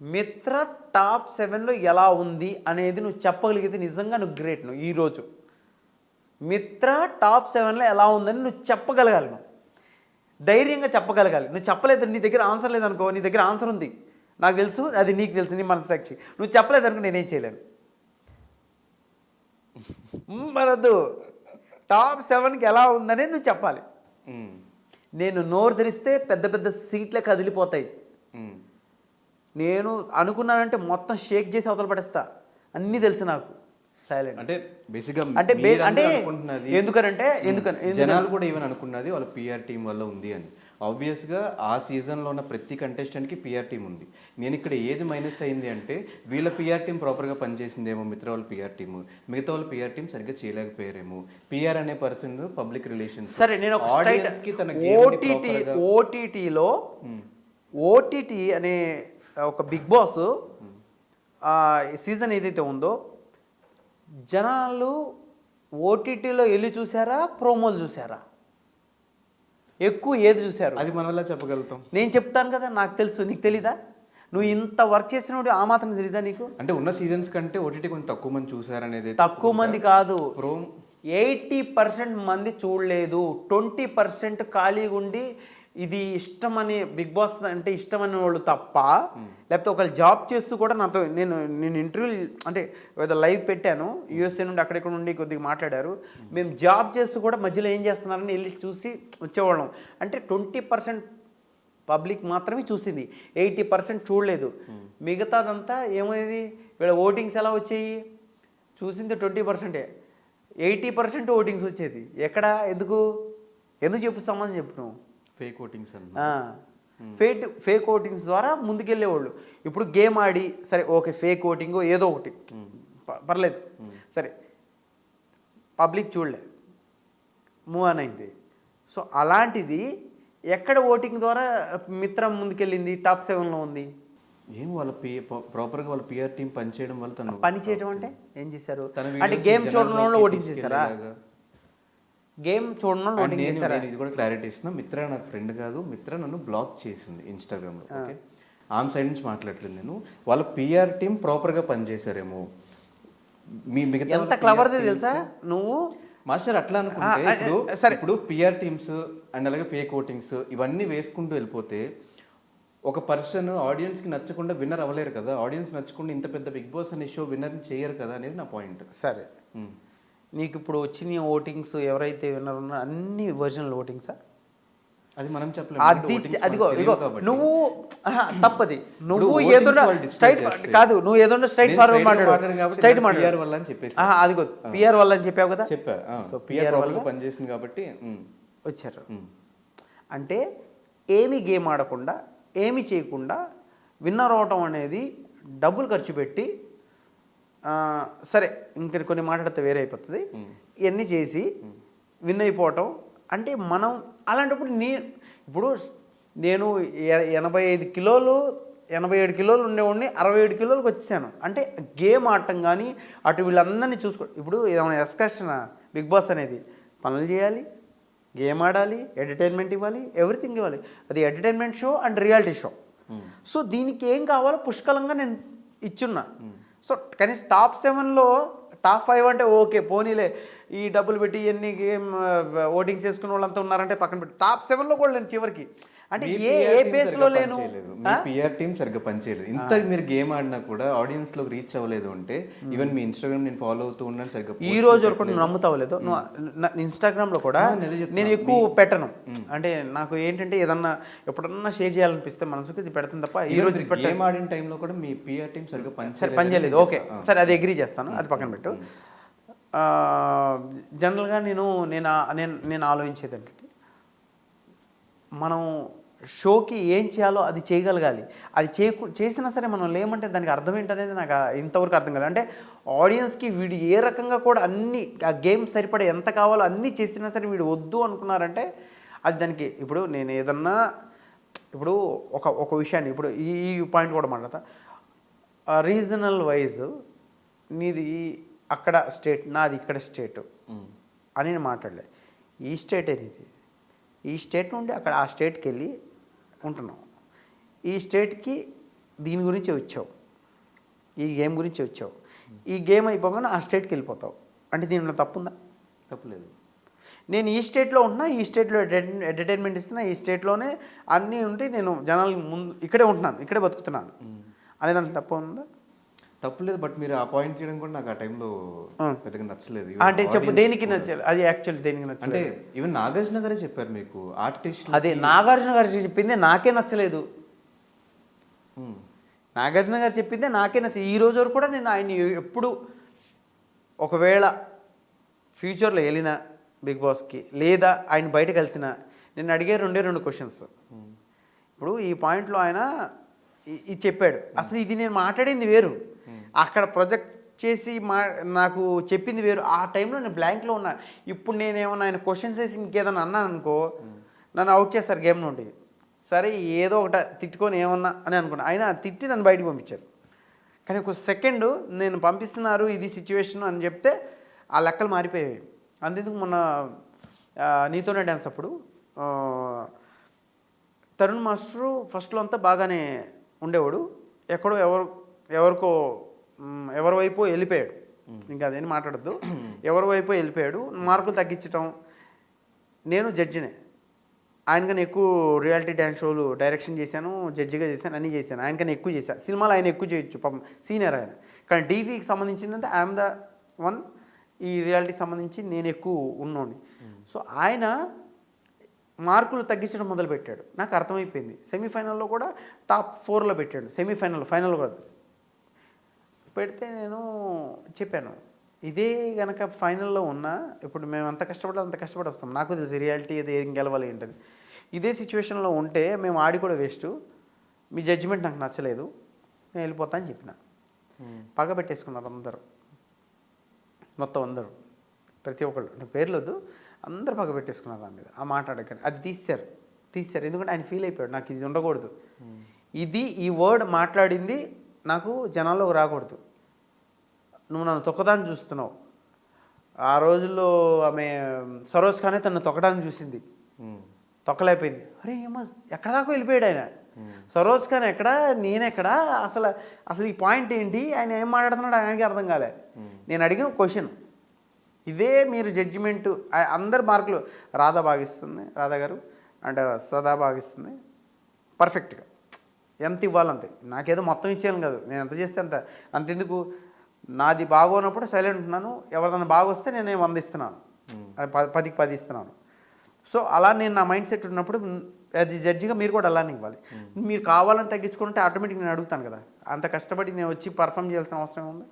మిత్ర టాప్ 7లో ఎలా ఉంది అనేది నువ్వు చెప్పగలిగితే నిజంగా నువ్వు గ్రేట్. నువ్వు ఈరోజు మిత్ర టాప్ 7లో ఎలా ఉందని నువ్వు చెప్పగలగాలి, నువ్వు ధైర్యంగా చెప్పగలగాలి. నువ్వు చెప్పలేదు, నీ దగ్గర ఆన్సర్ లేదనుకో, నీ దగ్గర ఆన్సర్ ఉంది, నాకు తెలుసు, అది నీకు తెలుసు, నీ మనసాక్షి. నువ్వు చెప్పలేదనుకో నేనేం చేయలేను. మరొద్దు, టాప్ 7కి ఎలా ఉందని నువ్వు చెప్పాలి. నేను నోరు తెరిస్తే పెద్ద పెద్ద సీట్లే కదిలిపోతాయి. నేను అనుకున్నానంటే మొత్తం షేక్ చేసి అవతల పడేస్తా, అన్నీ తెలుసు నాకు. సైలెంట్ అంటే బేసిక్గా అంటే ఎందుకనంటే జనాలు కూడా ఈవెన్ అనుకున్నది వాళ్ళ పిఆర్ టీం వల్ల ఉంది అని. ఆబ్వియస్గా ఆ సీజన్లో ఉన్న ప్రతి కంటెస్టెంట్కి పిఆర్ టీం ఉంది. నేను ఇక్కడ ఏది మైనస్ అయింది అంటే వీళ్ళ పిఆర్ టీం ప్రాపర్గా పనిచేసిందేమో, మిత్ర వాళ్ళ పిఆర్ టీము, మిగతా వాళ్ళ పిఆర్ టీం సరిగ్గా చేయలేకపోయారేమో. పిఆర్ అనే పర్సన్ పబ్లిక్ రిలేషన్స్. సరే, నేను ఓటీటీలో ఓటీటీ అనే ఒక బిగ్ బాస్ సీజన్ ఏదైతే ఉందో, జనాలు ఓటీటీలో వెళ్ళి చూసారా, ప్రోమోలు చూసారా, ఎక్కువ ఏది చూశారు? అది మన వల్ల చెప్పగలుగుతాం. నేను చెప్తాను కదా, నాకు తెలుసు, నీకు తెలీదా? నువ్వు ఇంత వర్క్ చేసినప్పుడు ఆ మాత్రం తెలీదా నీకు? అంటే ఉన్న సీజన్స్ కంటే ఓటీటీ కొంచెం తక్కువ మంది చూసారనేది. తక్కువ మంది కాదు, 80% మంది చూడలేదు. 20% ఖాళీగా ఉండి ఇది ఇష్టమని, బిగ్ బాస్ అంటే ఇష్టమని వాళ్ళు తప్ప, లేకపోతే ఒకళ్ళు జాబ్ చేస్తూ కూడా నాతో నేను ఇంటర్వ్యూ అంటే ఏదో లైవ్ పెట్టాను, యూఎస్ఏ నుండి అక్కడెక్కడ నుండి కొద్దిగా మాట్లాడారు. మేము జాబ్ చేస్తూ కూడా మధ్యలో ఏం చేస్తున్నారని వెళ్ళి చూసి వచ్చేవాళ్ళం. అంటే 20% పబ్లిక్ మాత్రమే చూసింది, 80% చూడలేదు. మిగతాదంతా ఏమైంది, వీళ్ళ ఓటింగ్స్ ఎలా వచ్చాయి? చూసింది 20%, 80% ఓటింగ్స్ వచ్చేది. ఎక్కడ? ఎందుకు చెప్పు, సంబంధం చెప్పు నువ్వు. ఫేక్ ఓటింగ్స్ ఫేక్ ఓటింగ్స్ ద్వారా ముందుకెళ్ళేవాళ్ళు. ఇప్పుడు గేమ్ ఆడి సరే ఓకే, ఫేక్ ఓటింగ్ ఏదో ఒకటి పర్లేదు, సరే పబ్లిక్ చూడలే, మూవ్ ఆన్ అయింది. సో అలాంటిది ఎక్కడ ఓటింగ్ ద్వారా మిత్రం ముందుకెళ్ళింది, టాప్ 7లో ఉంది. ఏం వాళ్ళ ప్రాపర్గా వాళ్ళ పిఆర్ టీం పనిచేయడం వల్ల తను పని చేయడం అంటే ఏం చేశారు? అంటే గేమ్ చూడడం వల్ల ఓటింగ్ చేశారా? గేమ్ చూడడం ఓటింగ్ చేశారా? ఇది కూడా క్లారిటీ ఇస్తున్నా. మిత్ర నాకు ఫ్రెండ్ కాదు, మిత్ర నన్ను బ్లాక్ చేసింది ఇన్స్టాగ్రామ్లో. ఓకే, ఆమె సైడ్ నుంచి మాట్లాడలేదు నేను. వాళ్ళ పిఆర్ టీం ప్రాపర్గా పనిచేశారేమో. మిగతా ఎంత క్లవర్ది తెలుసా నువ్వు మాస్టర్? అట్లా అనుకుంటే ఇప్పుడు పిఆర్ టీమ్స్ అండ్ అలాగే ఫేక్ ఓటింగ్స్ ఇవన్నీ వేసుకుంటూ వెళ్ళిపోతే ఒక పర్సన్ ఆడియన్స్కి నచ్చకుండా విన్నర్ అవ్వలేరు కదా. ఆడియన్స్ నచ్చకుండా ఇంత పెద్ద బిగ్ బాస్ అనే షో విన్నర్ని చేయరు కదా అనేది నా పాయింట్. సరే, నీకు ఇప్పుడు వచ్చిన ఓటింగ్స్ ఎవరైతే విన్నర్ ఉన్నారో అన్ని ఒరిజినల్ ఓటింగ్సా? అది మనం చెప్పలేము. అదిగో ఇగో నువ్వు తప్పది. నువ్వు ఏదో స్ట్రైట్ కాదు, నువ్వు ఏదో స్ట్రైట్ ఫార్వర్డ్ మాట్లాడు, స్ట్రైట్ మాట్లాడు వల్ల అని చెప్పేసి. అదిగో పిఆర్ వల్ల అని చెప్పావు కదా. చెప్పా. సో పిఆర్ వల్ల పనిచేసింది కాబట్టి వచ్చారు. అంటే ఏమీ గేమ్ ఆడకుండా, ఏమీ చేయకుండా విన్నర్ అవటం అనేది డబ్బులు ఖర్చు పెట్టి, సరే ఇంక కొన్ని మాట్లాడితే వేరే అయిపోతుంది, ఇవన్నీ చేసి విన్ అయిపోవటం అంటే మనం అలాంటప్పుడు ఇప్పుడు నేను 85 కిలోలు 87 కిలోలు ఉండేవాడిని 67 కిలోలకు వచ్చేసాను. అంటే గేమ్ ఆడటం కానీ అటు వీళ్ళందరినీ చూసుకో. ఇప్పుడు ఏమైనా ఎస్కర్షన్ బిగ్ బాస్ అనేది పనులు చేయాలి, గేమ్ ఆడాలి, ఎంటర్టైన్మెంట్ ఇవ్వాలి, ఎవ్రీథింగ్ ఇవ్వాలి. అది entertainment show and reality show. So దీనికి ఏం కావాలో పుష్కలంగా నేను ఇచ్చున్నా. సో కనీసం టాప్ 7లో టాప్ 5 అంటే ఓకే పోనీలే, ఈ డబ్బులు పెట్టి ఎన్ని గేమ్ ఓటింగ్స్ చేసుకున్న వాళ్ళంతా ఉన్నారంటే పక్కన పెట్టి టాప్ 7లో కూడా నేను చివరికి అంటే ఏ బేస్లో లేను. పిఆర్ టీం సరిగ్గా పనిచేయలేదు. ఇంత మీరు గేమ్ ఆడినా కూడా ఆడియన్స్ లో రీచ్ అవ్వలేదు అంటే, ఈవెన్ మీ ఇన్స్టాగ్రామ్ నేను ఫాలో అవుతూ ఉన్నాను సరిగ్గా. ఈ రోజు వరకు నువ్వు నమ్ముతావలేదు, నువ్వు ఇన్స్టాగ్రామ్ లో కూడా నేను ఎక్కువ పెట్టను. అంటే నాకు ఏంటంటే ఏదన్నా ఎప్పుడన్నా షేర్ చేయాలనిపిస్తే మనసుకి పెడతాను తప్ప ఈ రోజు గేమ్ ఆడిన టైంలో కూడా మీ పిఆర్ టీం సరిగ్గా పనిచేయలేదు. ఓకే సరే, అది అగ్రీ చేస్తాను, అది పక్కన పెట్టు. జనరల్గా నేను ఆలోచించేది ఏంటంటే, మనం షోకి ఏం చేయాలో అది చేయగలగాలి. అది చేసినా సరే మనం లేమంటే దానికి అర్థం ఏంటనేది నాకు ఇంతవరకు అర్థం కాలేదు. అంటే ఆడియన్స్కి వీడు ఏ రకంగా కూడా అన్ని ఆ గేమ్ సరిపడే ఎంత కావాలో అన్నీ చేసినా సరే వీడు వద్దు అనుకున్నారంటే అది దానికి. ఇప్పుడు నేను ఏదన్నా ఇప్పుడు ఒక విషయాన్ని ఇప్పుడు ఈ పాయింట్ కూడా మాట్లాడతా. రీజనల్ వైజ్ నీది అక్కడ స్టేట్, నాది ఇక్కడ స్టేట్ అని నేను మాట్లాడలే. ఈ స్టేట్ అనేది, ఈ స్టేట్ నుండి అక్కడ ఆ స్టేట్కి వెళ్ళి ఉంటున్నాం. ఈ స్టేట్కి దీని గురించి వచ్చావు, ఈ గేమ్ గురించి వచ్చావు, ఈ గేమ్ అయిపోగానే ఆ స్టేట్కి వెళ్ళిపోతావు అంటే దీనిలో తప్పుందా? తప్పులేదు. నేను ఈ స్టేట్లో ఉంటున్నా, ఈ స్టేట్లో ఎంటర్టైన్మెంట్ ఇస్తున్నా, ఈ స్టేట్లోనే అన్నీ ఉంటే నేను జనాల ముందు ఇక్కడే ఉంటున్నాను, ఇక్కడే బతుకుతున్నాను అనే దాంట్లో తప్పు ఉందా? తప్పులేదు. బట్ మీరు ఆ పాయింట్ చేయడం కూడా నాకు ఆ టైంలో పెద్దగా నచ్చలేదు. అంటే చెప్పు, దేనికి నచ్చాలి అది? యాక్చువల్లీ దేనికి నచ్చలేదు అంటే ఈవెన్ నాగార్జున గారే చెప్పారు మీకు ఆర్టిస్ట్. అదే నాగార్జున గారు చెప్పిందే నాకే నచ్చలేదు. నాగార్జున గారు చెప్పిందే నాకే నచ్చలేదు. ఈ రోజు వరకు కూడా నేను ఆయన ఎప్పుడు ఒకవేళ ఫ్యూచర్లో వెళ్ళినా బిగ్ బాస్కి, లేదా ఆయన బయట కలిసిన నేను అడిగే రెండు క్వశ్చన్స్. ఇప్పుడు ఈ పాయింట్లో ఆయన ఇది చెప్పాడు, అసలు ఇది నేను మాట్లాడింది వేరు, అక్కడ ప్రొజెక్ట్ చేసి నాకు చెప్పింది వేరు. ఆ టైంలో నేను బ్లాంక్లో ఉన్నా. ఇప్పుడు నేనేమన్నా ఆయన క్వశ్చన్స్ వేసి ఇంకేదన్నా అన్నాను అనుకో, నన్ను అవుట్ చేస్తారు గేమ్ నుండి. సరే ఏదో ఒకట తిట్టుకొని ఏమన్నా అని అనుకున్నా, ఆయన తిట్టి నన్ను బయటకు పంపించారు. కానీ ఒక సెకండ్ నేను పంపిస్తున్నారు ఇది సిచ్యువేషన్ అని చెప్తే ఆ లెక్కలు మారిపోయాయి. అంతెందుకు మొన్న నీతోనే డ్యాన్స్ అప్పుడు తరుణ్ మాస్టరు ఫస్ట్లో అంతా బాగానే ఉండేవాడు, ఎక్కడో ఎవరికో ఎవరి వైపు వెళ్ళిపోయాడు. ఇంకా అదేం మాట్లాడద్దు, ఎవరి వైపు వెళ్ళిపోయాడు, మార్కులు తగ్గించటం. నేను జడ్జినే, ఆయనకన్నా ఎక్కువ రియాలిటీ డ్యాన్స్ షోలు డైరెక్షన్ చేశాను, జడ్జిగా చేశాను, అన్నీ చేశాను. ఆయనకన్నా ఎక్కువ చేశాను. సినిమాలో ఆయన ఎక్కువ చేయొచ్చు, పాపం సీనియర్ ఆయన. కానీ టీవీకి సంబంధించిందంటే ఐఎమ్ ద వన్, ఈ రియాలిటీకి సంబంధించి నేను ఎక్కువ ఉన్నోని. సో ఆయన మార్కులు తగ్గించడం మొదలుపెట్టాడు. నాకు అర్థమైపోయింది. సెమీఫైనల్లో కూడా టాప్ 4లో పెట్టాడు, ఫైనల్లో కూడా పెడితే నేను చెప్పాను, ఇదే కనుక ఫైనల్లో ఉన్నా ఇప్పుడు మేము అంత కష్టపడి వస్తాం. నాకు తెలుసు రియాలిటీ ఇది ఏం గెలవాలి ఏంటని. ఇదే సిచ్యువేషన్లో ఉంటే మేము ఆడి కూడా వేస్ట్, మీ జడ్జిమెంట్ నాకు నచ్చలేదు, నేను వెళ్ళిపోతా అని చెప్పిన. పగ పెట్టేసుకున్నారు అందరూ, మొత్తం అందరూ, ప్రతి ఒక్కళ్ళు, అంటే పేర్లు వద్దు, అందరూ పగ పెట్టేసుకున్నారు దాని మీద. ఆ మాట అడగండి, అది తీశారు. ఎందుకంటే ఆయన ఫీల్ అయిపోయాడు, నాకు ఇది ఉండకూడదు, ఈ వర్డ్ మాట్లాడింది నాకు జనాల్లోకి రాకూడదు, నువ్వు నన్ను తొక్కదాన్ని చూస్తున్నావు. ఆ రోజుల్లో ఆమె సరోజ్ ఖానే తను తొక్కడానికి చూసింది, తొక్కలేకపోయింది. అరే ఏమో ఎక్కడ దాకా వెళ్ళిపోయాడు ఆయన. సరోజ్ ఖాన్ ఎక్కడ, నేనెక్కడా, అసలు ఈ పాయింట్ ఏంటి, ఆయన ఏం మాట్లాడుతున్నాడు ఆయనకి అర్థం కాలే. నేను అడిగిన క్వశ్చన్ ఇదే, మీరు జడ్జిమెంటు అందరు మార్కులు రాధా భాగిస్తుంది, రాధా గారు అండ్ సదా భాగిస్తుంది పర్ఫెక్ట్గా, ఎంత ఇవ్వాలంతే. నాకేదో మొత్తం ఇచ్చేయాలి కాదు, నేను ఎంత చేస్తే అంతెందుకు, నాది బాగోనప్పుడు సైలెంట్ ఉంటున్నాను, ఎవరిదైనా బాగొస్తే నేను 100 ఇస్తున్నాను, 10కి 10 ఇస్తున్నాను. సో అలా నేను నా మైండ్ సెట్ ఉన్నప్పుడు అది జడ్జిగా మీరు కూడా అలానే ఇవ్వాలి. మీరు కావాలని తగ్గించుకుంటే ఆటోమేటిక్గా నేను అడుగుతాను కదా, అంత కష్టపడి నేను వచ్చి పర్ఫామ్ చేయాల్సిన అవసరం ఉంది.